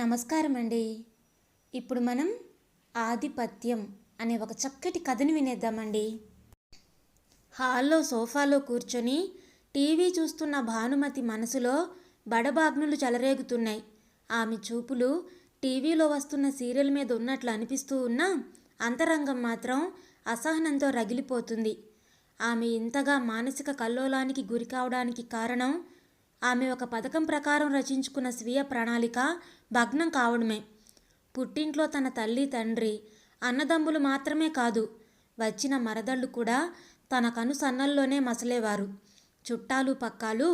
నమస్కారం అండి. ఇప్పుడు మనం ఆధిపత్యం అనే ఒక చక్కటి కథని వినేద్దామండి. హాల్లో సోఫాలో కూర్చొని టీవీ చూస్తున్న భానుమతి మనసులో బడబాగ్నులు చెలరేగుతున్నాయి. ఆమె చూపులు టీవీలో వస్తున్న సీరియల్ మీద ఉన్నట్లు అనిపిస్తూ ఉన్నా అంతరంగం మాత్రం అసహనంతో రగిలిపోతుంది. ఆమె ఇంతగా మానసిక కల్లోలానికి గురి కావడానికి కారణం ఆమె ఒక పథకం ప్రకారం రచించుకున్న స్వీయ ప్రణాళిక భగ్నం కావడమే. పుట్టింట్లో తన తల్లి తండ్రి అన్నదమ్ములు మాత్రమే కాదు, వచ్చిన మరదళ్ళు కూడా తన కనుసన్నల్లోనే మసలేవారు. చుట్టాలు పక్కాలు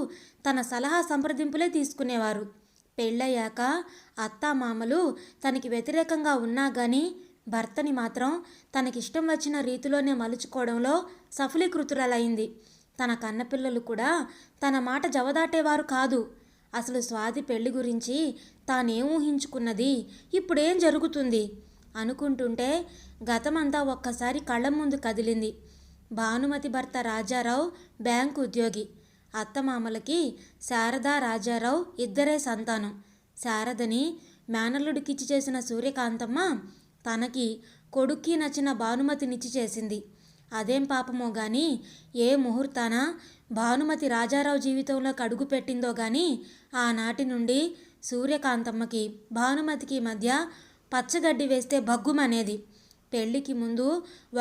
తన సలహా సంప్రదింపులే తీసుకునేవారు. పెళ్ళయ్యాక అత్తామామలు తనకి వ్యతిరేకంగా ఉన్నా కానీ భర్తని మాత్రం తనకిష్టం వచ్చిన రీతిలోనే మలుచుకోవడంలో సఫలీకృతురాలైంది. తన కన్నపిల్లలు కూడా తన మాట జవదాటేవారు కాదు. అసలు స్వాతి పెళ్లి గురించి తానేం ఊహించుకున్నది, ఇప్పుడేం జరుగుతుంది అనుకుంటుంటే గతమంతా ఒక్కసారి కళ్ళ ముందు కదిలింది. భానుమతి భర్త రాజారావు బ్యాంకు ఉద్యోగి. అత్తమామలకి శారద రాజారావు ఇద్దరే సంతానం. శారదని మేనల్లుడికిచ్చి చేసిన సూర్యకాంతమ్మ తనకి కొడుక్కి నచ్చిన భానుమతినిచ్చి చేసింది. అదేం పాపమో గాని ఏ ముహూర్తాన భానుమతి రాజారావు జీవితంలోకి అడుగు పెట్టిందో గాని ఆనాటి నుండి సూర్యకాంతమ్మకి భానుమతికి మధ్య పచ్చగడ్డి వేస్తే భగ్గుమనేది. పెళ్లికి ముందు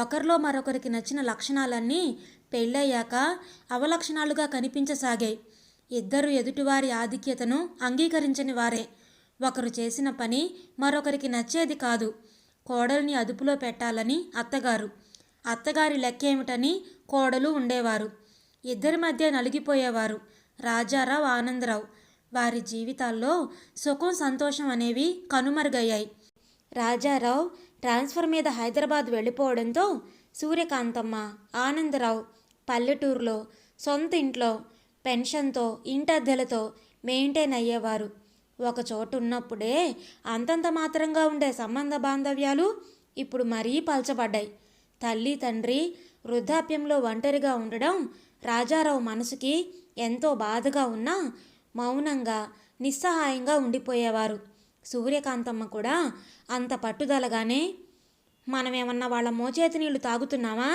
ఒకరిలో మరొకరికి నచ్చిన లక్షణాలన్నీ పెళ్ళయ్యాక అవలక్షణాలుగా కనిపించసాగాయి. ఇద్దరు ఎదుటివారి ఆధిక్యతను అంగీకరించని వారే. ఒకరు చేసిన పని మరొకరికి నచ్చేది కాదు. కోడల్ని అదుపులో పెట్టాలని అత్తగారు, అత్తగారి లెక్కేమిటని కోడలు ఉండేవారు. ఇద్దరి మధ్య నలిగిపోయేవారు రాజారావు, ఆనందరావు. వారి జీవితాల్లో సుఖం సంతోషం అనేవి కనుమరుగయ్యాయి. రాజారావు ట్రాన్స్ఫర్ మీద హైదరాబాద్ వెళ్ళిపోవడంతో సూర్యకాంతమ్మ, ఆనందరావు పల్లెటూరులో సొంత ఇంట్లో పెన్షన్తో ఇంటద్దెలతో మెయింటైన్ అయ్యేవారు. ఒక చోటు ఉన్నప్పుడే అంతంత మాత్రంగా ఉండే సంబంధ బాంధవ్యాలు ఇప్పుడు మరీ పల్చబడ్డాయి. తల్లి తండ్రి వృద్ధాప్యంలో ఒంటరిగా ఉండడం రాజారావు మనసుకి ఎంతో బాధగా ఉన్నా మౌనంగా నిస్సహాయంగా ఉండిపోయేవారు. సూర్యకాంతమ్మ కూడా అంత పట్టుదలగానే, మనమేమన్నా వాళ్ళ మోచేతి నీళ్లు తాగుతున్నామా?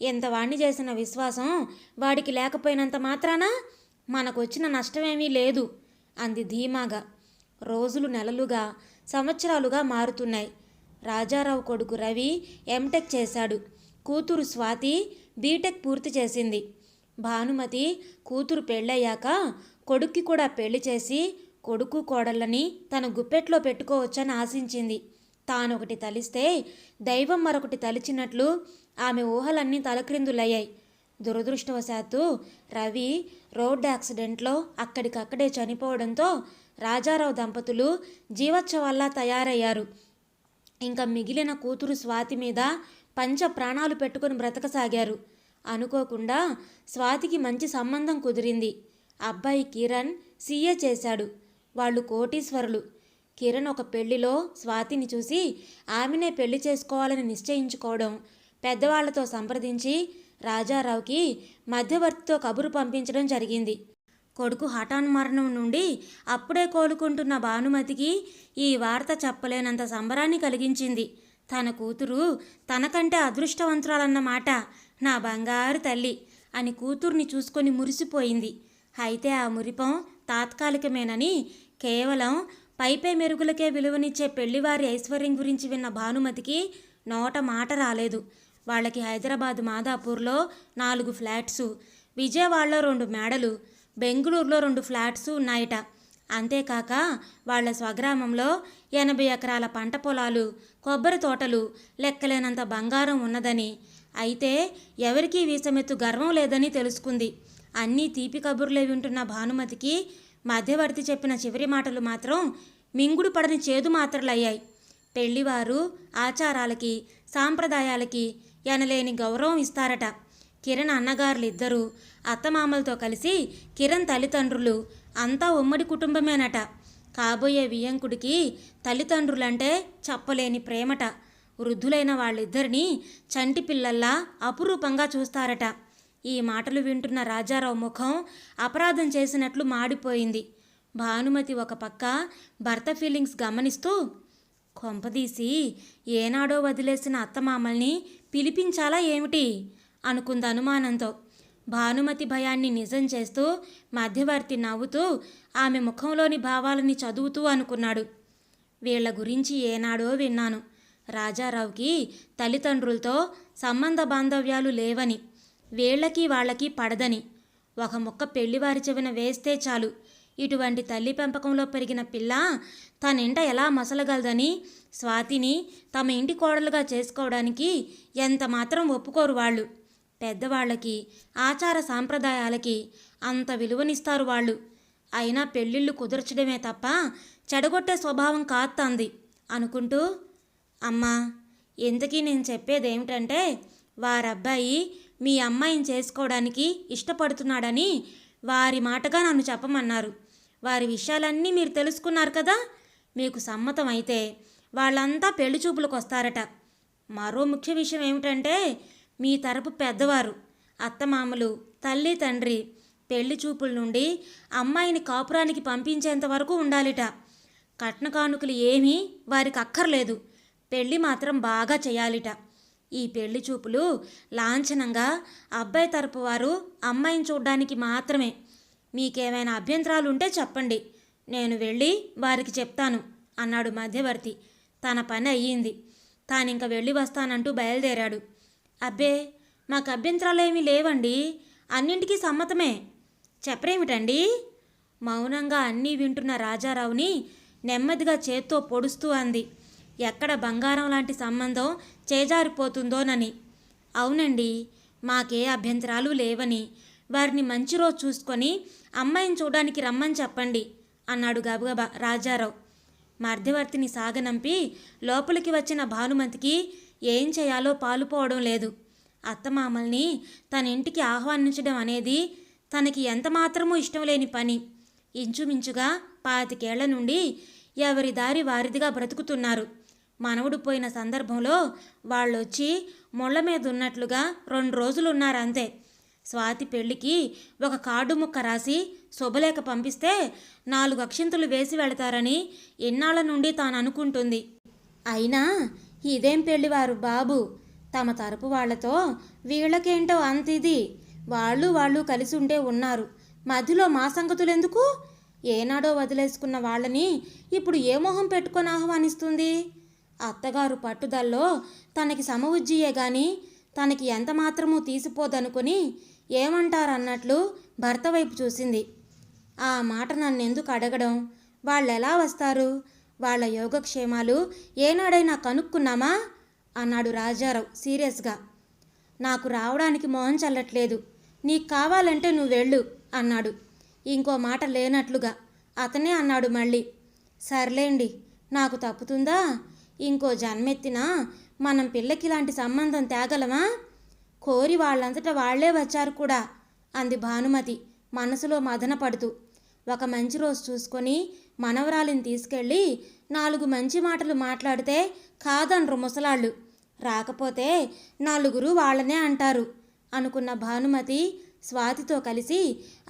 ఎంత వాణ్ణి చేసిన విశ్వాసం వాడికి లేకపోయినంత మాత్రాన మనకొచ్చిన నష్టమేమీ లేదు అంది ధీమాగా. రోజులు నెలలుగా సంవత్సరాలుగా మారుతున్నాయి. రాజారావు కొడుకు రవి ఎంటెక్ చేశాడు. కూతురు స్వాతి బీటెక్ పూర్తి చేసింది. భానుమతి కూతురు పెళ్ళయ్యాక కొడుక్కి కూడా పెళ్లి చేసి కొడుకు కోడళ్ళని తన గుప్పెట్లో పెట్టుకోవచ్చని ఆశించింది. తానొకటి తలిస్తే దైవం మరొకటి తలిచినట్లు ఆమె ఊహలన్నీ తలక్రిందులయ్యాయి. దురదృష్టవశాత్తు రవి రోడ్ యాక్సిడెంట్లో అక్కడికక్కడే చనిపోవడంతో రాజారావు దంపతులు జీవోత్సవాల్లా తయారయ్యారు. ఇంకా మిగిలిన కూతురు స్వాతి మీద పంచ ప్రాణాలు పెట్టుకుని బ్రతకసాగారు. అనుకోకుండా స్వాతికి మంచి సంబంధం కుదిరింది. అబ్బాయి కిరణ్ సీఏ చేశాడు. వాళ్ళు కోటీశ్వరులు. కిరణ్ ఒక పెళ్లిలో స్వాతిని చూసి ఆమెనే పెళ్లి చేసుకోవాలని నిశ్చయించుకోవడం, పెద్దవాళ్లతో సంప్రదించి రాజారావుకి మధ్యవర్తితో కబురు పంపించడం జరిగింది. కొడుకు హఠాన్మరణం నుండి అప్పుడే కోలుకుంటున్న భానుమతికి ఈ వార్త చెప్పలేనంత సంబరాన్ని కలిగించింది. తన కూతురు తనకంటే అదృష్టవంతురాలన్నమాట, నా బంగారు తల్లి అని కూతుర్ని చూసుకొని మురిసిపోయింది. అయితే ఆ మురిపం తాత్కాలికమేనని, కేవలం పైపై మెరుగులకే విలువనిచ్చే పెళ్లివారి ఐశ్వర్యం గురించి విన్న భానుమతికి నోట మాట రాలేదు. వాళ్ళకి హైదరాబాద్ మాదాపూర్లో 4 ఫ్లాట్సు, విజయవాడలో 2 మేడలు, బెంగళూరులో 2 ఫ్లాట్సు ఉన్నాయట. అంతేకాక వాళ్ళ స్వగ్రామంలో 80 ఎకరాల పంట పొలాలు, కొబ్బరి తోటలు, లెక్కలేనంత బంగారం ఉన్నదని, అయితే ఎవరికీ వీసమెత్తు గర్వం లేదని తెలుసుకుంది. అన్నీ తీపి కబుర్లే వింటున్న భానుమతికి మధ్యవర్తి చెప్పిన చివరి మాటలు మాత్రం మింగుడు పడని చేదు మాత్రలయ్యాయి. పెళ్లివారు ఆచారాలకి సాంప్రదాయాలకి ఎనలేని గౌరవం ఇస్తారట. కిరణ్ అన్నగారులిద్దరూ అత్తమామలతో కలిసి కిరణ్ తల్లిదండ్రులు అంతా ఉమ్మడి కుటుంబమేనట. కాబోయే వియ్యంకుడికి తల్లిదండ్రులంటే చెప్పలేని ప్రేమట. వృద్ధులైన వాళ్ళిద్దరినీ చంటి పిల్లల్లా అపురూపంగా చూస్తారట. ఈ మాటలు వింటున్న రాజారావు ముఖం అపరాధం చేసినట్లు మాడిపోయింది. భానుమతి ఒక పక్క భర్త ఫీలింగ్స్ గమనిస్తూ, కొంపదీసి ఏనాడో వదిలేసిన అత్తమామల్ని పిలిపించాలా ఏమిటి అనుకుంది అనుమానంతో. భానుమతి భయాన్ని నిజం చేస్తూ మధ్యవర్తి నవ్వుతూ ఆమె ముఖంలోని భావాలని చదువుతూ అనుకున్నాడు, వీళ్ల గురించి ఏనాడో విన్నాను. రాజారావుకి తల్లిదండ్రులతో సంబంధ బాంధవ్యాలు లేవని, వీళ్ళకి వాళ్ళకి పడదని, ఒక ముక్క పెళ్లివారి చెవిన వేస్తే చాలు ఇటువంటి తల్లి పెంపకంలో పెరిగిన పిల్ల తనింట ఎలా మసలగలదని స్వాతిని తమ ఇంటి కోడలుగా చేసుకోవడానికి ఎంత మాత్రం ఒప్పుకోరు వాళ్ళు. పెద్దవాళ్ళకి ఆచార సాంప్రదాయాలకి అంత విలువనిస్తారు వాళ్ళు. అయినా పెళ్ళిళ్ళు కుదర్చడమే తప్ప చెడగొట్టే స్వభావం కాత్తంది అనుకుంటూ, అమ్మా, ఇంతకీ నేను చెప్పేదేమిటంటే వారబ్బాయి మీ అమ్మాయిని చేసుకోవడానికి ఇష్టపడుతున్నాడని వారి మాటగా నన్ను చెప్పమన్నారు. వారి విషయాలన్నీ మీరు తెలుసుకున్నారు కదా. మీకు సమ్మతం అయితే వాళ్ళంతా పెళ్లి చూపులకు వస్తారట. మరో ముఖ్య విషయం ఏమిటంటే మీ తరపు పెద్దవారు, అత్తమామలు, తల్లి తండ్రి పెళ్లి చూపుల నుండి అమ్మాయిని కాపురానికి పంపించేంత వరకు ఉండాలిట. కట్న కానుకలు ఏమీ వారికి అక్కర్లేదు, పెళ్ళి మాత్రం బాగా చేయాలిట. ఈ పెళ్లి చూపులు లాంఛనంగా అబ్బాయి తరపు వారు అమ్మాయిని చూడ్డానికి మాత్రమే. మీకేమైనా అభ్యంతరాలు ఉంటే చెప్పండి, నేను వెళ్ళి వారికి చెప్తాను అన్నాడు మధ్యవర్తి. తన పని అయ్యింది. తానింక వెళ్ళి వస్తానంటూ బయలుదేరాడు. అబ్బే, మాకు అభ్యంతరాలేమీ లేవండి, అన్నింటికీ సమ్మతమే. చెప్పరేమిటండి? మౌనంగా అన్నీ వింటున్న రాజారావుని నెమ్మదిగా చేత్తో పొడుస్తూ అంది, ఎక్కడ బంగారం లాంటి సంబంధం చేజారిపోతుందోనని. అవునండి, మాకే అభ్యంతరాలు లేవని, వారిని మంచి రోజు చూసుకొని అమ్మాయిని చూడడానికి రమ్మని చెప్పండి అన్నాడు గబగబా రాజారావు. మధ్యవర్తిని సాగనంపి లోపలికి వచ్చిన భానుమతికి ఏం చేయాలో పాలుపోవడం లేదు. అత్తమామల్ని తన ఇంటికి ఆహ్వానించడం అనేది తనకి ఎంతమాత్రమూ ఇష్టం లేని పని. ఇంచుమించుగా 25 ఏళ్ల నుండి ఎవరి దారి వారిదిగా బ్రతుకుతున్నారు. మనవడు పోయిన సందర్భంలో వాళ్ళొచ్చి ముళ్ళ మీద ఉన్నట్లుగా 2 రోజులు ఉన్నారంతే. స్వాతి పెళ్లికి ఒక కార్డు ముక్క రాసి శుభలేఖ పంపిస్తే 4 అక్షింతలు వేసి వెళతారని ఇన్నాళ్ల నుండి తాను అనుకుంటుంది. అయినా ఇదేం పెళ్లివారు బాబు, తమ తరపు వాళ్లతో వీళ్ళకేంటో అంతిది. వాళ్ళు కలిసి ఉంటే ఉన్నారు, మధ్యలో మా సంగతులెందుకు? ఏనాడో వదిలేసుకున్న వాళ్ళని ఇప్పుడు ఏ మొహం పెట్టుకొని ఆహ్వానిస్తుంది? అత్తగారు పట్టుదల్లో తనకి సమవుజ్జియే గాని తనకి ఎంత మాత్రమూ తీసిపోదనుకొని ఏమంటారన్నట్లు భర్త వైపు చూసింది. ఆ మాట నన్నెందుకు అడగడం? వాళ్ళెలా వస్తారు? వాళ్ళ యోగక్షేమాలు ఏనాడైనా కనుక్కున్నామా అన్నాడు రాజారావు సీరియస్గా. నాకు రావడానికి మొహం చల్లట్లేదు, నీకు కావాలంటే నువ్వు వెళ్ళు అన్నాడు ఇంకో మాట లేనట్లుగా. అతనే అన్నాడు మళ్ళీ, సర్లేండి, నాకు తప్పుతుందా? ఇంకో జన్మెత్తినా మనం పిల్లకి ఇలాంటి సంబంధం తేగలమా? కోరి వాళ్ళంతటా వాళ్లే వచ్చారు కూడా అంది భానుమతి మనసులో మదన పడుతూ. ఒక మంచి రోజు చూసుకొని మనవరాలిని తీసుకెళ్ళి 4 మంచి మాటలు మాట్లాడితే కాదనరు ముసలాళ్ళు, రాకపోతే 4 వాళ్ళనే అంటారు అనుకున్న భానుమతి స్వాతితో కలిసి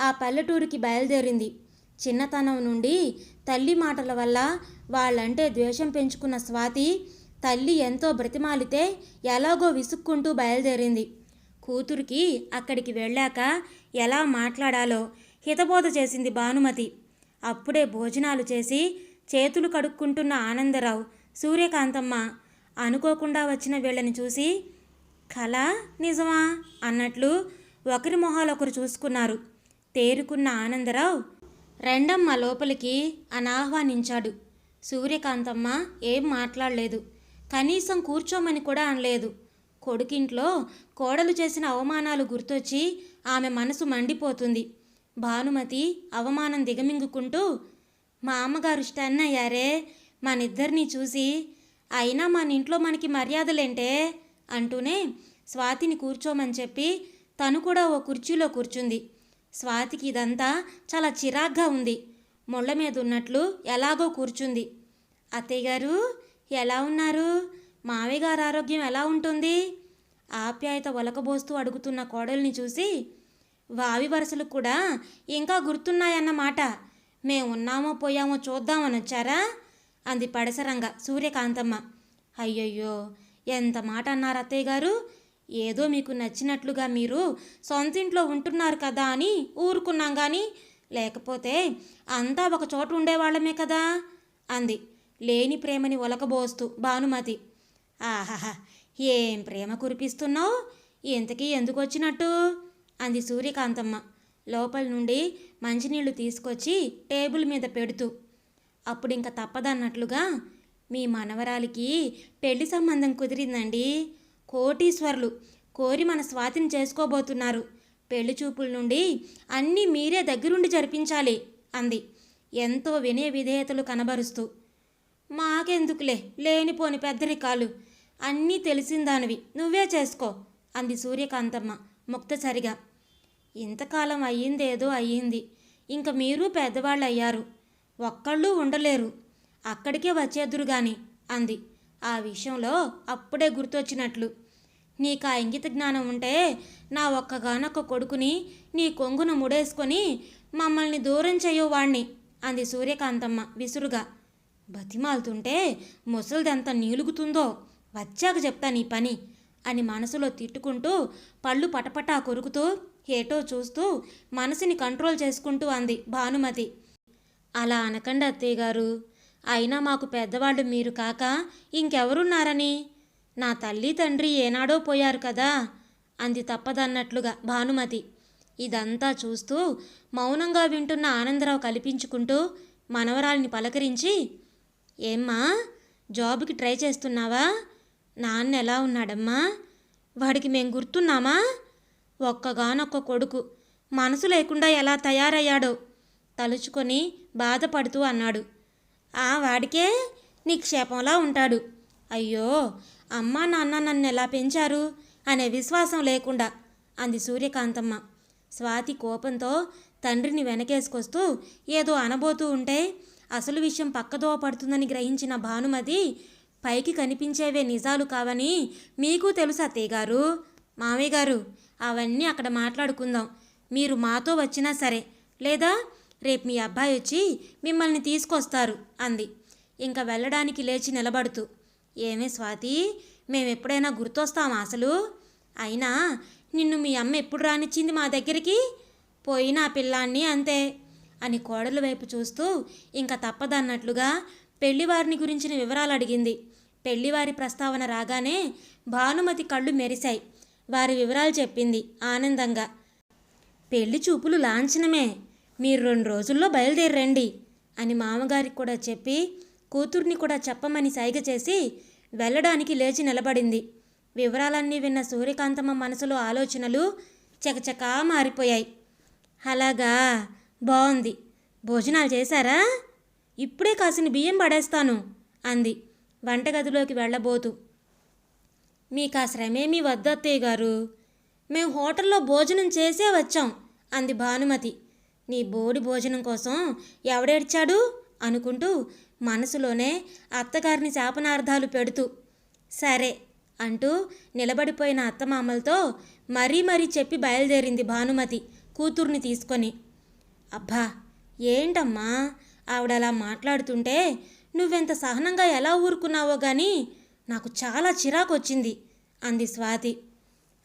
ఆ పల్లెటూరికి బయలుదేరింది. చిన్నతనం నుండి తల్లి మాటల వల్ల వాళ్ళంటే ద్వేషం పెంచుకున్న స్వాతి తల్లి ఎంతో బ్రతిమాలితే ఎలాగో విసుక్కుంటూ బయలుదేరింది. కూతురికి అక్కడికి వెళ్ళాక ఎలా మాట్లాడాలో హితబోధ చేసింది భానుమతి. అప్పుడే భోజనాలు చేసి చేతులు కడుక్కుంటున్న ఆనందరావు, సూర్యకాంతమ్మ అనుకోకుండా వచ్చిన వీళ్ళని చూసి కళ నిజమా అన్నట్లు ఒకరి మొహాలొకరు చూసుకున్నారు. తేరుకున్న ఆనందరావు, రెండమ్మ లోపలికి అని ఆహ్వానించాడు. సూర్యకాంతమ్మ ఏం మాట్లాడలేదు, కనీసం కూర్చోమని కూడా అనలేదు. కొడుకింట్లో కోడలు చేసిన అవమానాలు గుర్తొచ్చి ఆమె మనసు మండిపోతుంది. భానుమతి అవమానం దిగమింగుకుంటూ, మా అమ్మగారు స్టన్ అయ్యారే మనిద్దరినీ చూసి, అయినా మన ఇంట్లో మనకి మర్యాదలేంటే అంటూనే స్వాతిని కూర్చోమని చెప్పి తను కూడా ఓ కుర్చీలో కూర్చుంది. స్వాతికి ఇదంతా చాలా చిరాగ్గా ఉంది. ముళ్ళ మీద ఉన్నట్లు ఎలాగో కూర్చుంది. అత్తయ్య గారు ఎలా ఉన్నారు? మావయ్య గారి ఆరోగ్యం ఎలా ఉంటుంది? ఆప్యాయత ఒలకబోస్తూ అడుగుతున్న కోడల్ని చూసి, వావి వరసలు కూడా ఇంకా గుర్తున్నాయన్నమాట. మేము ఉన్నామో పోయామో చూద్దామని వచ్చారా అంది పడసరంగా సూర్యకాంతమ్మ. అయ్యయ్యో, ఎంత మాట అన్నారు అత్తయ్య గారు. ఏదో మీకు నచ్చినట్లుగా మీరు సొంతింట్లో ఉంటున్నారు కదా అని ఊరుకున్నాం కానీ లేకపోతే అంతా ఒక చోట ఉండేవాళ్ళమే కదా అంది లేని ప్రేమని ఒలకబోస్తూ భానుమతి. ఆహాహా, ఏం ప్రేమ కురిపిస్తున్నావు, ఇంతకీ ఎందుకు వచ్చినట్టు అంది సూర్యకాంతమ్మ లోపల నుండి మంచినీళ్లు తీసుకొచ్చి టేబుల్ మీద పెడుతూ. అప్పుడింక తప్పదన్నట్లుగా, మీ మనవరాలికి పెళ్లి సంబంధం కుదిరిందండి. కోటీశ్వర్లు కోరి మన స్వాతిని చేసుకోబోతున్నారు. పెళ్లి చూపుల నుండి అన్నీ మీరే దగ్గరుండి జరిపించాలి అంది ఎంతో వినయ విధేయతలు కనబరుస్తూ. మాకెందుకులే లేనిపోని పెద్దరికాలు, అన్నీ తెలిసిందానివి, నువ్వే చేసుకో అంది సూర్యకాంతమ్మ ముక్తసరిగా. ఇంతకాలం అయ్యిందేదో అయ్యింది, ఇంక మీరు పెద్దవాళ్ళు అయ్యారు, ఒక్కళ్ళు ఉండలేరు, అక్కడికే వచ్చేద్దురు గాని అంది ఆ విషయంలో అప్పుడే గుర్తొచ్చినట్లు. నీకు ఆ ఇంగిత జ్ఞానం ఉంటే నా ఒక్కగానొక్క కొడుకుని నీ కొంగున ముడేసుకొని మమ్మల్ని దూరం చెయ్యవాణ్ణి అంది సూర్యకాంతమ్మ విసురుగా. బతిమాలుతుంటే ముసలిదెంత నీలుగుతుందో, వచ్చాక చెప్తా నీ పని అని మనసులో తిట్టుకుంటూ పళ్ళు పటపటా కొరుకుతూ ఏటో చూస్తూ మనసుని కంట్రోల్ చేసుకుంటూ అంది భానుమతి. అలా అనకండి అత్తయ్య గారు, అయినా మాకు పెద్దవాళ్ళు మీరు కాక ఇంకెవరున్నారని. నా తల్లి తండ్రి ఏనాడో పోయారు కదా అంది తప్పదన్నట్లుగా భానుమతి. ఇదంతా చూస్తూ మౌనంగా వింటున్న ఆనందరావు కల్పించుకుంటూ మనవరాలిని పలకరించి, ఏమ్మా జాబుకి ట్రై చేస్తున్నావా? నాన్న ఎలా ఉన్నాడమ్మా? వాడికి మేం గుర్తున్నామా? ఒక్కగానొక్క కొడుకు మనసు లేకుండా ఎలా తయారయ్యాడో తలుచుకొని బాధపడుతూ అన్నాడు. ఆ వాడికే నిక్షేపంలా ఉంటాడు. అయ్యో, అమ్మా నాన్న నన్ను ఎలా పెంచారు అనే విశ్వాసం లేకుండా అంది సూర్యకాంతమ్మ. స్వాతి కోపంతో తండ్రిని వెనకేసుకొస్తూ ఏదో అనబోతూ ఉంటే అసలు విషయం పక్కదోవ పడుతుందని గ్రహించిన భానుమతి, పైకి కనిపించేవే నిజాలు కావని మీకు తెలుసు అత్తయ్య గారు. మామయ్య గారు, అవన్నీ అక్కడ మాట్లాడుకుందాం. మీరు మాతో వచ్చినా సరే, లేదా రేపు మీ అబ్బాయి వచ్చి మిమ్మల్ని తీసుకొస్తారు అంది ఇంకా వెళ్ళడానికి లేచి నిలబడుతూ. ఏమే స్వాతి, మేమెప్పుడైనా గుర్తొస్తామా అసలు? అయినా నిన్ను మీ అమ్మ ఎప్పుడు రానిచ్చింది మా దగ్గరికి? పోయినా పిల్లాన్ని అంతే అని కోడల వైపు చూస్తూ ఇంకా తప్పదన్నట్లుగా పెళ్లివారిని గురించిన వివరాలు అడిగింది. పెళ్లివారి ప్రస్తావన రాగానే భానుమతి కళ్ళు మెరిశాయి. వారి వివరాలు చెప్పింది ఆనందంగా. పెళ్లి చూపులు లాంఛనమే, మీరు 2 రోజుల్లో బయలుదేరండి అని మామగారికి కూడా చెప్పి కూతుర్ని కూడా చెప్పమని సైగ చేసి వెళ్ళడానికి లేచి నిలబడింది. వివరాలన్నీ విన్న సూర్యకాంతమ్మ మనసులో ఆలోచనలు చకచకా మారిపోయాయి. అలాగా, బాగుంది. భోజనాలు చేశారా? ఇప్పుడే కాసిన బియ్యం పడేస్తాను అంది వంటగదిలోకి వెళ్ళబోతూ. మీకు ఆ శ్రమేమీ వద్దత్తయ్య గారు, మేము హోటల్లో భోజనం చేసే వచ్చాం అంది భానుమతి. నీ బోడి భోజనం కోసం ఎవడేడ్చాడు అనుకుంటూ మనసులోనే అత్తగారిని శాపనార్థాలు పెడుతూ. సరే అంటూ నిలబడిపోయిన అత్తమామలతో మరీ చెప్పి బయలుదేరింది భానుమతి కూతుర్ని తీసుకొని. అబ్బా, ఏంటమ్మా ఆవిడలా మాట్లాడుతుంటే నువ్వెంత సహనంగా ఎలా ఊరుకున్నావో గాని నాకు చాలా చిరాకు వచ్చింది అంది స్వాతి.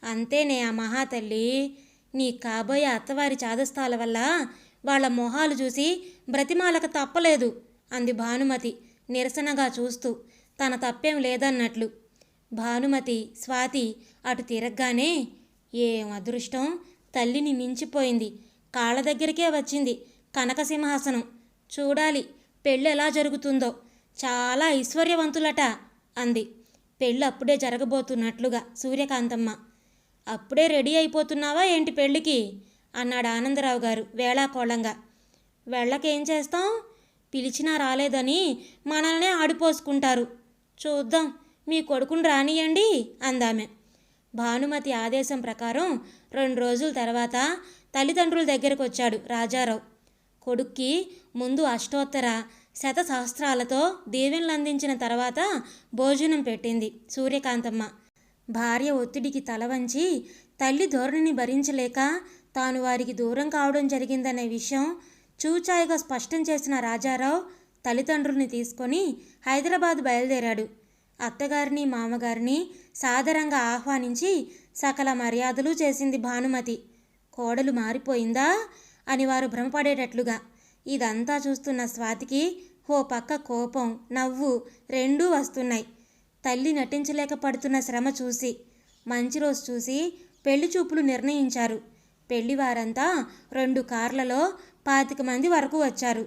అంతేనే ఆ మహాతల్లి, నీ కాబోయే అత్తవారి చాదస్తాల వల్ల వాళ్ళ మొహాలు చూసి బ్రతిమాలక తప్పలేదు అంది భానుమతి నిరసనగా చూస్తూ తన తప్పేం లేదన్నట్లు. భానుమతి స్వాతి అటు తిరగగానే, ఏం అదృష్టం, తల్లిని మించిపోయింది, కాళ్ళ దగ్గరికే వచ్చింది కనకసింహాసనం. చూడాలి పెళ్ళి ఎలా జరుగుతుందో, చాలా ఐశ్వర్యవంతులట అంది పెళ్ళి అప్పుడే జరగబోతున్నట్లుగా సూర్యకాంతమ్మ. అప్పుడే రెడీ అయిపోతున్నావా ఏంటి పెళ్ళికి అన్నాడు ఆనందరావు గారు వేళాకోళంగా. వెళ్ళకేం చేస్తాం, పిలిచినా రాలేదని మనల్నే ఆడిపోసుకుంటారు. చూద్దాం, మీ కొడుకుని రానియండి అందామె. భానుమతి ఆదేశం ప్రకారం 2 రోజుల తర్వాత తల్లిదండ్రుల దగ్గరకు వచ్చాడు రాజారావు. కొడుక్కి ముందు అష్టోత్తర శతసహస్రాలతో దీవెనలు అందించిన తర్వాత భోజనం పెట్టింది సూర్యకాంతమ్మ. భార్య ఒత్తిడికి తల వంచి తల్లి ధోరణిని భరించలేక తాను వారికి దూరం కావడం జరిగిందనే విషయం చూచాయిగా స్పష్టం చేసిన రాజారావు తల్లిదండ్రుల్ని తీసుకొని హైదరాబాద్ బయలుదేరాడు. అత్తగారిని మామగారిని సాదరంగా ఆహ్వానించి సకల మర్యాదలు చేసింది భానుమతి. కోడలు మారిపోయిందా అని వారు భ్రమపడేటట్లుగా. ఇదంతా చూస్తున్న స్వాతికి ఓ పక్క కోపం, నవ్వు రెండూ వస్తున్నాయి. తల్లి నటించలేక శ్రమ చూసి, మంచి రోజు చూసి పెళ్లి చూపులు నిర్ణయించారు. పెళ్లివారంతా 2 కార్లలో 25 మంది వరకు వచ్చారు.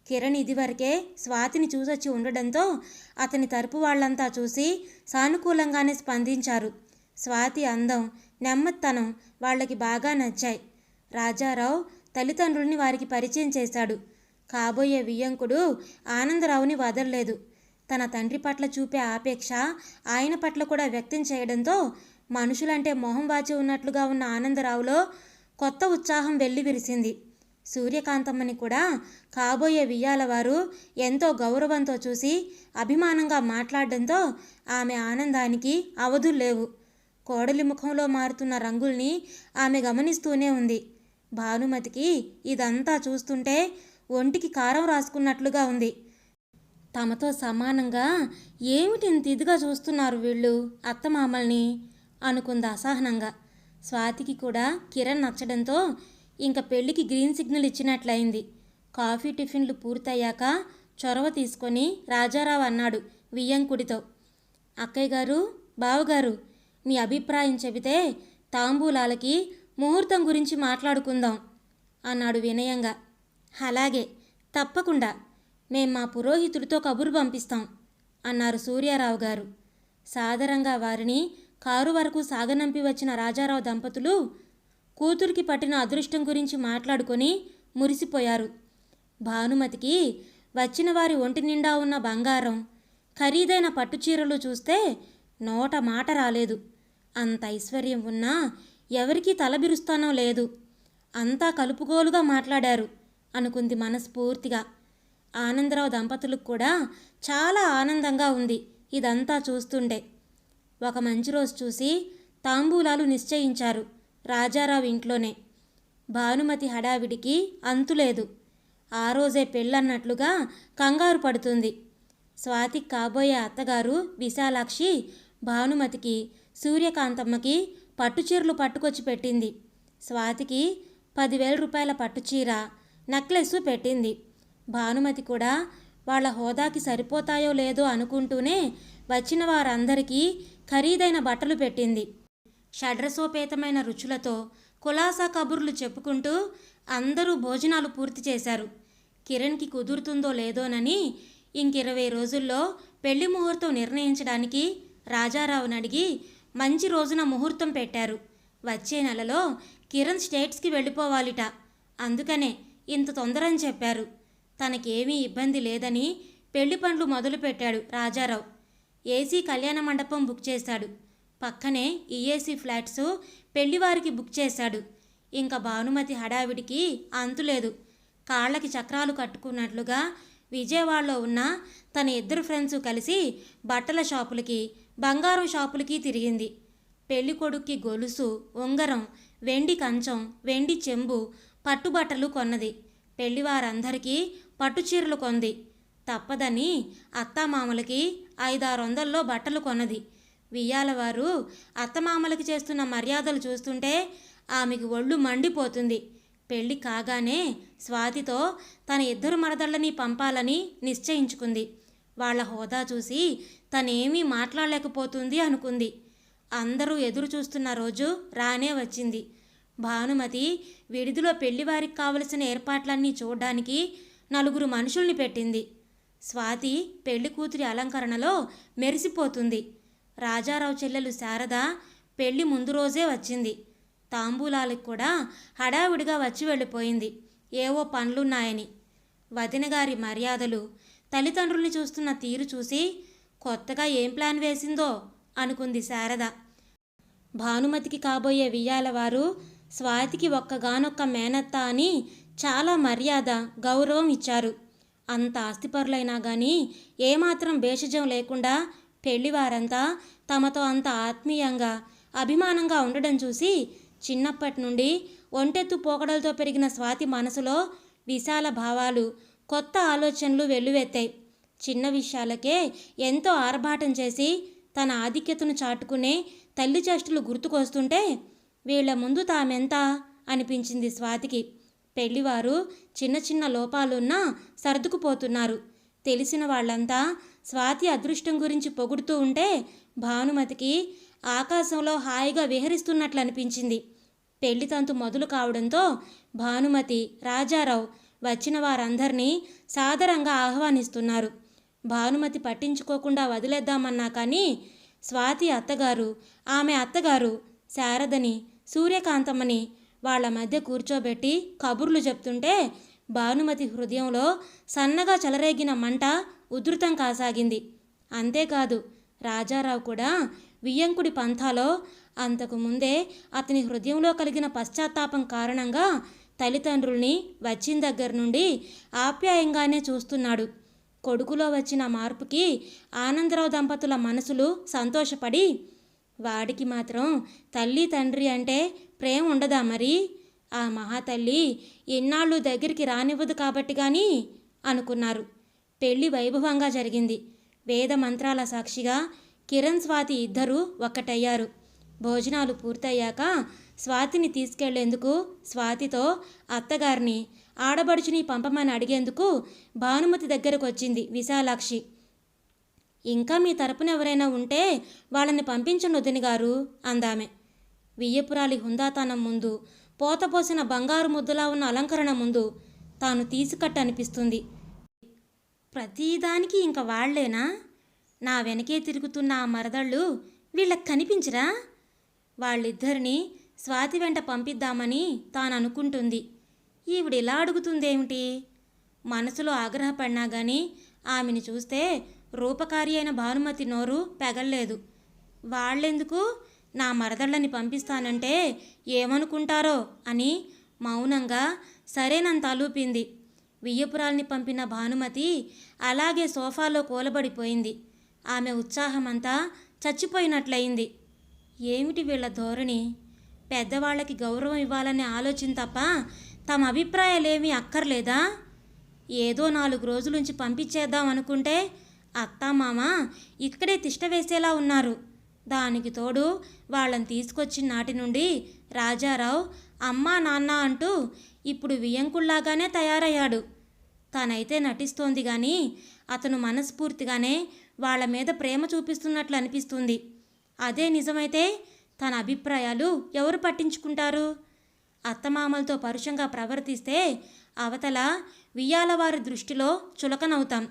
కిరణ్ ఇదివరకే స్వాతిని చూసొచ్చి ఉండడంతో అతని తరపు వాళ్లంతా చూసి సానుకూలంగానే స్పందించారు. స్వాతి అందం, నెమ్మదితనం వాళ్ళకి బాగా నచ్చాయి. రాజారావు తల్లిదండ్రుల్ని వారికి పరిచయం చేశాడు. కాబోయే వియ్యంకుడు ఆనందరావుని వదలలేదు. తన తండ్రి పట్ల చూపే ఆపేక్ష ఆయన పట్ల కూడా వ్యక్తం చేయడంతో మనుషులంటే మొహం వాచి ఉన్నట్లుగా ఉన్న ఆనందరావులో కొత్త ఉత్సాహం వెల్లివిరిసింది. సూర్యకాంతమ్మని కూడా కాబోయే వియ్యాలవారు ఎంతో గౌరవంతో చూసి అభిమానంగా మాట్లాడడంతో ఆమె ఆనందానికి అవధులు లేవు. కోడలి ముఖంలో మారుతున్న రంగుల్ని ఆమె గమనిస్తూనే ఉంది. భానుమతికి ఇదంతా చూస్తుంటే ఒంటికి కారం రాసుకున్నట్లుగా ఉంది. తమతో సమానంగా ఏమిటి ఇంత ఇదిగా చూస్తున్నారు వీళ్ళు అత్తమామల్ని అనుకుంది అసహనంగా. స్వాతికి కూడా కిరణ్ నచ్చడంతో ఇంక పెళ్లికి గ్రీన్ సిగ్నల్ ఇచ్చినట్లయింది. కాఫీ టిఫిన్లు పూర్తయ్యాక చొరవ తీసుకొని రాజారావు అన్నాడు వియ్యంకుడితో, అక్కయ్య గారు, బావగారు, మీ అభిప్రాయం చెబితే తాంబూలాలకి ముహూర్తం గురించి మాట్లాడుకుందాం అన్నాడు వినయంగా. అలాగే, తప్పకుండా, మేం మా పురోహితుడితో కబురు పంపిస్తాం అన్నారు సూర్యారావు గారు. సాదరంగా వారిని కారు వరకు సాగనంపి వచ్చిన రాజారావు దంపతులు కూతురికి పట్టిన అదృష్టం గురించి మాట్లాడుకొని మురిసిపోయారు. భానుమతికి వచ్చిన వారి ఒంటి నిండా ఉన్న బంగారం, ఖరీదైన పట్టుచీరలు చూస్తే నోట మాట రాలేదు. అంత ఐశ్వర్యం ఉన్నా ఎవరికీ తలబిరుస్తానో లేదు. అంతా కలుపుగోలుగా మాట్లాడారు అనుకుంది మనస్ఫూర్తిగా. ఆనందరావు దంపతులకు కూడా చాలా ఆనందంగా ఉంది ఇదంతా చూస్తుంటే. ఒక మంచి రోజు చూసి తాంబూలాలు నిశ్చయించారు రాజారావు ఇంట్లోనే. భానుమతి హడావిడికి అంతులేదు. ఆ రోజే పెళ్ళన్నట్లుగా కంగారు పడుతుంది. స్వాతికి కాబోయే అత్తగారు విశాలాక్షి భానుమతికి, సూర్యకాంతమ్మకి పట్టుచీరలు పట్టుకొచ్చి పెట్టింది. స్వాతికి 10,000 రూపాయల పట్టుచీర, నెక్లెస్సు పెట్టింది. భానుమతి కూడా వాళ్ళ హోదాకి సరిపోతాయో లేదో అనుకుంటూనే వచ్చిన వారందరికీ ఖరీదైన బట్టలు పెట్టింది. షడ్రసోపేతమైన రుచులతో కులాసా కబుర్లు చెప్పుకుంటూ అందరూ భోజనాలు పూర్తి చేశారు. కిరణ్కి కుదురుతుందో లేదోనని ఇంక20 రోజుల్లో పెళ్లి ముహూర్తం నిర్ణయించడానికి రాజారావుని అడిగి మంచి రోజున ముహూర్తం పెట్టారు. వచ్చే నెలలో కిరణ్ స్టేట్స్కి వెళ్ళిపోవాలిట. అందుకనే ఇంత తొందరని చెప్పారు. తనకేమీ ఇబ్బంది లేదని పెళ్లి పనులు మొదలుపెట్టాడు రాజారావు. ఏసీ కళ్యాణ మండపం బుక్ చేశాడు. పక్కనే ఈఏసీ ఫ్లాట్స్ పెళ్లివారికి బుక్ చేశాడు. ఇంకా భానుమతి హడావిడికి అంతులేదు. కాళ్ళకి చక్రాలు కట్టుకున్నట్లుగా విజయవాడలో ఉన్న తన 2 ఫ్రెండ్స్ కలిసి బట్టల షాపులకి, బంగారం షాపులకి తిరిగింది. పెళ్లి కొడుక్కి గొలుసు, ఉంగరం, వెండి కంచం, వెండి చెంబు, పట్టుబట్టలు కొన్నది. పెళ్లివారందరికీ పట్టుచీరలు కొంది. తప్పదని అత్తామామలకి 500-600లో బట్టలు కొన్నది. వియ్యాలవారు అత్తమామలకి చేస్తున్న మర్యాదలు చూస్తుంటే ఆమెకి ఒళ్ళు మండిపోతుంది. పెళ్లి కాగానే స్వాతితో తన 2 మరదళ్ళని పంపాలని నిశ్చయించుకుంది. వాళ్ల హోదా చూసి తనేమీ మాట్లాడలేకపోతుంది అనుకుంది. అందరూ ఎదురు చూస్తున్న రోజు రానే వచ్చింది. భానుమతి విడిదిలో పెళ్లివారికి కావలసిన ఏర్పాట్లన్నీ చూడ్డానికి 4 మనుషుల్ని పెట్టింది. స్వాతి పెళ్లి కూతురి అలంకరణలో మెరిసిపోతుంది. రాజారావు చెల్లెలు శారద పెళ్లి ముందు రోజే వచ్చింది. తాంబూలాలకు కూడా హడావిడిగా వచ్చి వెళ్ళిపోయింది ఏవో పనులున్నాయని. వదినగారి మర్యాదలు, తల్లిదండ్రుల్ని చూస్తున్న తీరు చూసి కొత్తగా ఏం ప్లాన్ వేసిందో అనుకుంది శారద. భానుమతికి కాబోయే వియ్యాలవారు స్వాతికి ఒక్కగానొక్క మేనత్త అని చాలా మర్యాద, గౌరవం ఇచ్చారు. అంత ఆస్తిపరులైనా కానీ ఏమాత్రం భేషజం లేకుండా పెళ్లివారంతా తమతో అంత ఆత్మీయంగా, అభిమానంగా ఉండడం చూసి చిన్నప్పటి నుండి ఒంటెత్తు పోకడలతో పెరిగిన స్వాతి మనసులో విశాల భావాలు, కొత్త ఆలోచనలు వెల్లువెత్తాయి. చిన్న విషయాలకే ఎంతో ఆర్భాటం చేసి తన ఆధిక్యతను చాటుకునే తల్లి చేష్టలు గుర్తుకొస్తుంటే వీళ్ల ముందు తామెంత అనిపించింది స్వాతికి. పెళ్లివారు చిన్న చిన్న లోపాలున్నా సర్దుకుపోతున్నారు. తెలిసిన వాళ్ళంతా స్వాతి అదృష్టం గురించి పొగుడుతూ ఉంటే భానుమతికి ఆకాశంలో హాయిగా విహరిస్తున్నట్లు అనిపించింది. పెళ్లి తంతు మొదలు కావడంతో భానుమతి, రాజారావు వచ్చిన వారందరినీ సాదరంగా ఆహ్వానిస్తున్నారు. భానుమతి పట్టించుకోకుండా వదిలేద్దామన్నా కానీ స్వాతి అత్తగారు, ఆమె అత్తగారు శారదని, సూర్యకాంతమ్మని వాళ్ళ మధ్య కూర్చోబెట్టి కబుర్లు చెప్తుంటే భానుమతి హృదయంలో సన్నగా చెలరేగిన మంట ఉధృతం కాసాగింది. అంతేకాదు, రాజారావు కూడా వియ్యంకుడి పంథాలో అంతకుముందే అతని హృదయంలో కలిగిన పశ్చాత్తాపం కారణంగా తల్లిదండ్రుల్ని వచ్చిన దగ్గర నుండి ఆప్యాయంగానే చూస్తున్నాడు. కొడుకులో వచ్చిన మార్పుకి ఆనందరావు దంపతుల మనసులు సంతోషపడి, వాడికి మాత్రం తల్లి తండ్రి అంటే ప్రేమ ఉండదా మరి? ఆ మహాతల్లి ఎన్నాళ్ళు దగ్గరికి రానివ్వదు కాబట్టి కానీ అనుకున్నారు. పెళ్లి వైభవంగా జరిగింది. వేద మంత్రాల సాక్షిగా కిరణ్, స్వాతి ఇద్దరూ ఒక్కటయ్యారు. భోజనాలు పూర్తయ్యాక స్వాతిని తీసుకెళ్లేందుకు స్వాతితో అత్తగారిని, ఆడబడుచుని పంపమని అడిగేందుకు భానుమతి దగ్గరకు వచ్చింది విశాలాక్షి. ఇంకా మీ తరపున ఎవరైనా ఉంటే వాళ్ళని పంపించండి వదిన గారు అందామె. వియ్యపురాలి హుందాతనం ముందు, పోతపోసిన బంగారు ముద్దలా ఉన్న అలంకరణ ముందు తాను తీసుకట్ట అనిపిస్తుంది. ప్రతిదానికి ఇంక వాళ్లేనా? నా వెనకే తిరుగుతున్న ఆ మరదళ్ళు వీళ్ళకి కనిపించరా? వాళ్ళిద్దరినీ స్వాతి వెంట పంపిద్దామని తాను అనుకుంటుంది. ఈవిడిలా అడుగుతుందేమిటి? మనసులో ఆగ్రహపడినా కానీ ఆమెని చూస్తే రూపకారి అయిన భానుమతి నోరు పెగల్లేదు. వాళ్ళెందుకు నా మరదళ్ళని పంపిస్తానంటే ఏమనుకుంటారో అని మౌనంగా సరేనంత అలూపింది. వియ్యపురాల్ని పంపిన భానుమతి అలాగే సోఫాలో కూలబడిపోయింది. ఆమె ఉత్సాహమంతా చచ్చిపోయినట్లయింది. ఏమిటి వీళ్ళ ధోరణి? పెద్దవాళ్ళకి గౌరవం ఇవ్వాలనే ఆలోచన తప్ప తమ అభిప్రాయాలేమీ అక్కర్లేదా? ఏదో 4 రోజులుంచి పంపించేద్దాం అనుకుంటే అత్తామామ ఇక్కడే తిష్ట వేసేలా ఉన్నారు. దానికి తోడు వాళ్ళని తీసుకొచ్చిన నాటి నుండి రాజారావు అమ్మా నాన్న అంటూ ఇప్పుడు వియ్యంకుళ్లాగానే తయారయ్యాడు. తనైతే నటిస్తోంది కానీ అతను మనస్ఫూర్తిగానే వాళ్ళ మీద ప్రేమ చూపిస్తున్నట్లు అనిపిస్తుంది. అదే నిజమైతే తన అభిప్రాయాలు ఎవరు పట్టించుకుంటారు? అత్తమామలతో పరుషంగా ప్రవర్తిస్తే అవతల వియ్యాలవారి దృష్టిలో చులకనవుతాం.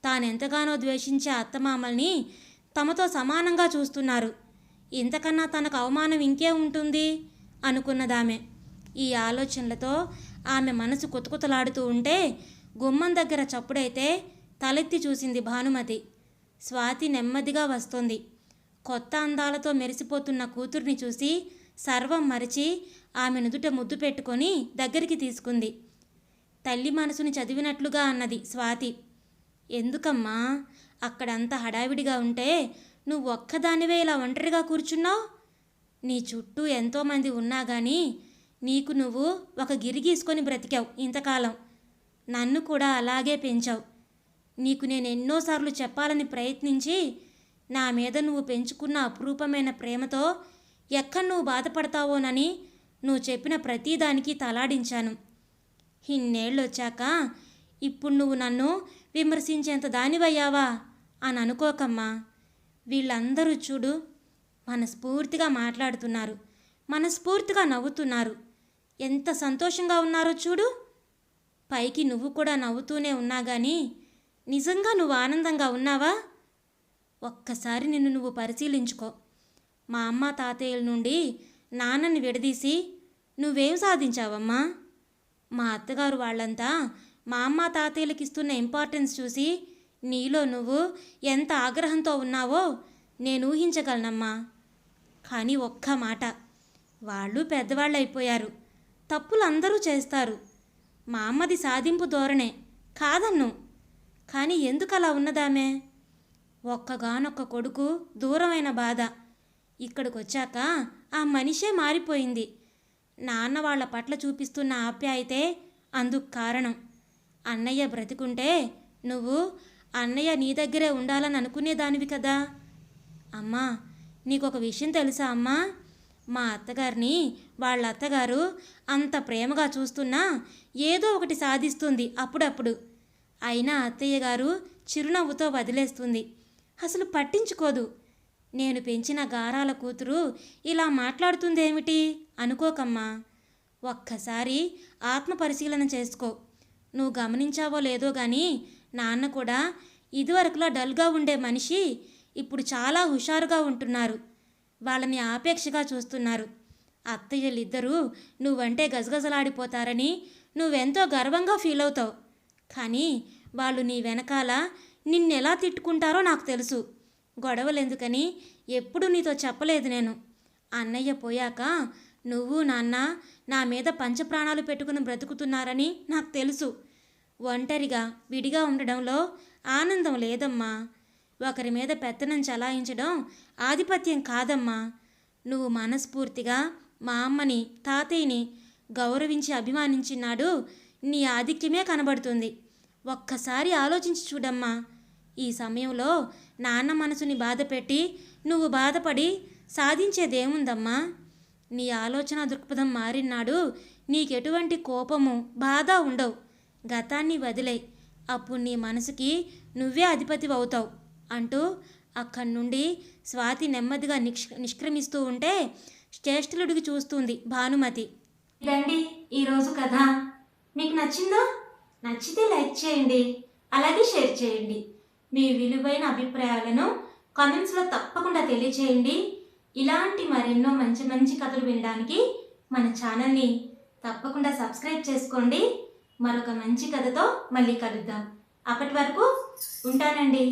తానెంతగానో ద్వేషించే అత్తమామల్ని తమతో సమానంగా చూస్తున్నారు. ఇంతకన్నా తనకు అవమానం ఇంకే ఉంటుంది అనుకున్నదామె. ఈ ఆలోచనలతో ఆమె మనసు కుతకుతలాడుతూ ఉంటే గుమ్మం దగ్గర చప్పుడైతే తలెత్తి చూసింది భానుమతి. స్వాతి నెమ్మదిగా వస్తోంది. కొత్త అందాలతో మెరిసిపోతున్న కూతుర్ని చూసి సర్వం మరిచి ఆమె నుదుట ముద్దు పెట్టుకొని దగ్గరికి తీసుకుంది. తల్లి మనసుని చదివినట్లుగా అన్నది స్వాతి. ఎందుకమ్మా అక్కడంతా హడావిడిగా ఉంటే నువ్వు ఒక్కదానివే ఇలా ఒంటరిగా కూర్చున్నావు? నీ చుట్టూ ఎంతోమంది ఉన్నా కానీ నీకు నువ్వు ఒక గిరి గీసుకొని బ్రతికావు ఇంతకాలం. నన్ను కూడా అలాగే పెంచావు. నీకు నేను ఎన్నోసార్లు చెప్పాలని ప్రయత్నించి నా మీద నువ్వు పెంచుకున్న అపురూపమైన ప్రేమతో ఎక్కడ నువ్వు బాధపడతావోనని నువ్వు చెప్పిన ప్రతిదానికి తలాడించాను. ఇన్నేళ్ళొచ్చాక ఇప్పుడు నువ్వు నన్ను విమర్శించేంత దానివయ్యావా అని అనుకోకమ్మా. వీళ్ళందరూ చూడు మనస్ఫూర్తిగా మాట్లాడుతున్నారు, మనస్ఫూర్తిగా నవ్వుతున్నారు. ఎంత సంతోషంగా ఉన్నారో చూడు. పైకి నువ్వు కూడా నవ్వుతూనే ఉన్నా కానీ నిజంగా నువ్వు ఆనందంగా ఉన్నావా? ఒక్కసారి నిన్ను నువ్వు పరిశీలించుకో. మా అమ్మ తాతయ్యల నుండి నాన్నని విడదీసి నువ్వేం సాధించావమ్మా? మా అత్తగారు వాళ్ళంతా మా అమ్మ తాతయ్యలకి ఇస్తున్న ఇంపార్టెన్స్ చూసి నీలో నువ్వు ఎంత ఆగ్రహంతో ఉన్నావో నేను ఊహించగలనమ్మా. కానీ ఒక్క మాట, వాళ్ళు పెద్దవాళ్ళు అయిపోయారు, తప్పులు అందరూ చేస్తారు. మా అమ్మది సాధింపు ధోరణే కాదన్ను. కానీ ఎందుకు అలా ఉన్నదామే? ఒక్కగానొక్క కొడుకు దూరమైన బాధ. ఇక్కడికి వచ్చాక ఆ మనిషే మారిపోయింది. నాన్న వాళ్ళ పట్ల చూపిస్తున్న ఆప్యాయతే అందుకు కారణం అన్నయ్య బ్రతికుంటే నువ్వు అన్నయ్య నీ దగ్గరే ఉండాలని అనుకునేదానివి కదా. అమ్మా, నీకొక విషయం తెలుసా అమ్మా? మా అత్తగారిని వాళ్ళ అత్తగారు అంత ప్రేమగా చూస్తున్నా ఏదో ఒకటి సాధిస్తుంది అప్పుడప్పుడు. అయినా అత్తయ్య గారు చిరునవ్వుతో వదిలేస్తుంది, అసలు పట్టించుకోదు. నేను పెంచిన గారాల కూతురు ఇలా మాట్లాడుతుందేమిటి అనుకోకమ్మా. ఒక్కసారి ఆత్మ పరిశీలన చేసుకో. నువ్వు గమనించావో లేదో కానీ నాన్న కూడా ఇదివరకులా డల్గా ఉండే మనిషి ఇప్పుడు చాలా హుషారుగా ఉంటున్నారు. వాళ్ళని ఆపేక్షగా చూస్తున్నారు. అత్తయ్యలిద్దరూ నువ్వంటే గజగజలాడిపోతారని నువ్వెంతో గర్వంగా ఫీల్ అవుతావు. కానీ వాళ్ళు నీ వెనకాల నిన్నెలా తిట్టుకుంటారో నాకు తెలుసు. గొడవలెందుకని ఎప్పుడూ నీతో చెప్పలేదు నేను. అన్నయ్య పోయాక నువ్వు నాన్న నా మీద పంచప్రాణాలు పెట్టుకుని బ్రతుకుతున్నారని నాకు తెలుసు. ఒంటరిగా విడిగా ఉండడంలో ఆనందం లేదమ్మా. ఒకరి మీద పెత్తనం చలాయించడం ఆధిపత్యం కాదమ్మా. నువ్వు మనస్ఫూర్తిగా మా అమ్మని తాతయ్యని గౌరవించి అభిమానించినాడు నీ ఆధిక్యమే కనబడుతుంది. ఒక్కసారి ఆలోచించి చూడమ్మా. ఈ సమయంలో నాన్న మనసుని బాధపెట్టి నువ్వు బాధపడి సాధించేదేముందమ్మా? నీ ఆలోచన దృక్పథం మారినాడు నీకెటువంటి కోపము బాధ ఉండవు. గతాన్ని వదిలే, అప్పుడు నీ మనసుకి నువ్వే అధిపతి అవుతావు అంటూ అక్కడి నుండి స్వాతి నెమ్మదిగా నిష్క్రమిస్తూ ఉంటే శ్రేష్ఠులుడికి చూస్తుంది భానుమతి. ఇదండి ఈరోజు కథ. మీకు నచ్చిందా? నచ్చితే లైక్ చేయండి, అలాగే షేర్ చేయండి. మీ విలువైన అభిప్రాయాలను కామెంట్స్లో తప్పకుండా తెలియచేయండి. ఇలాంటి మరెన్నో మంచి మంచి కథలు వినడానికి మన ఛానల్ని తప్పకుండా సబ్స్క్రైబ్ చేసుకోండి. మరొక మంచి కథతో మళ్ళీ కలుద్దాం. అప్పటి వరకు ఉంటానండి.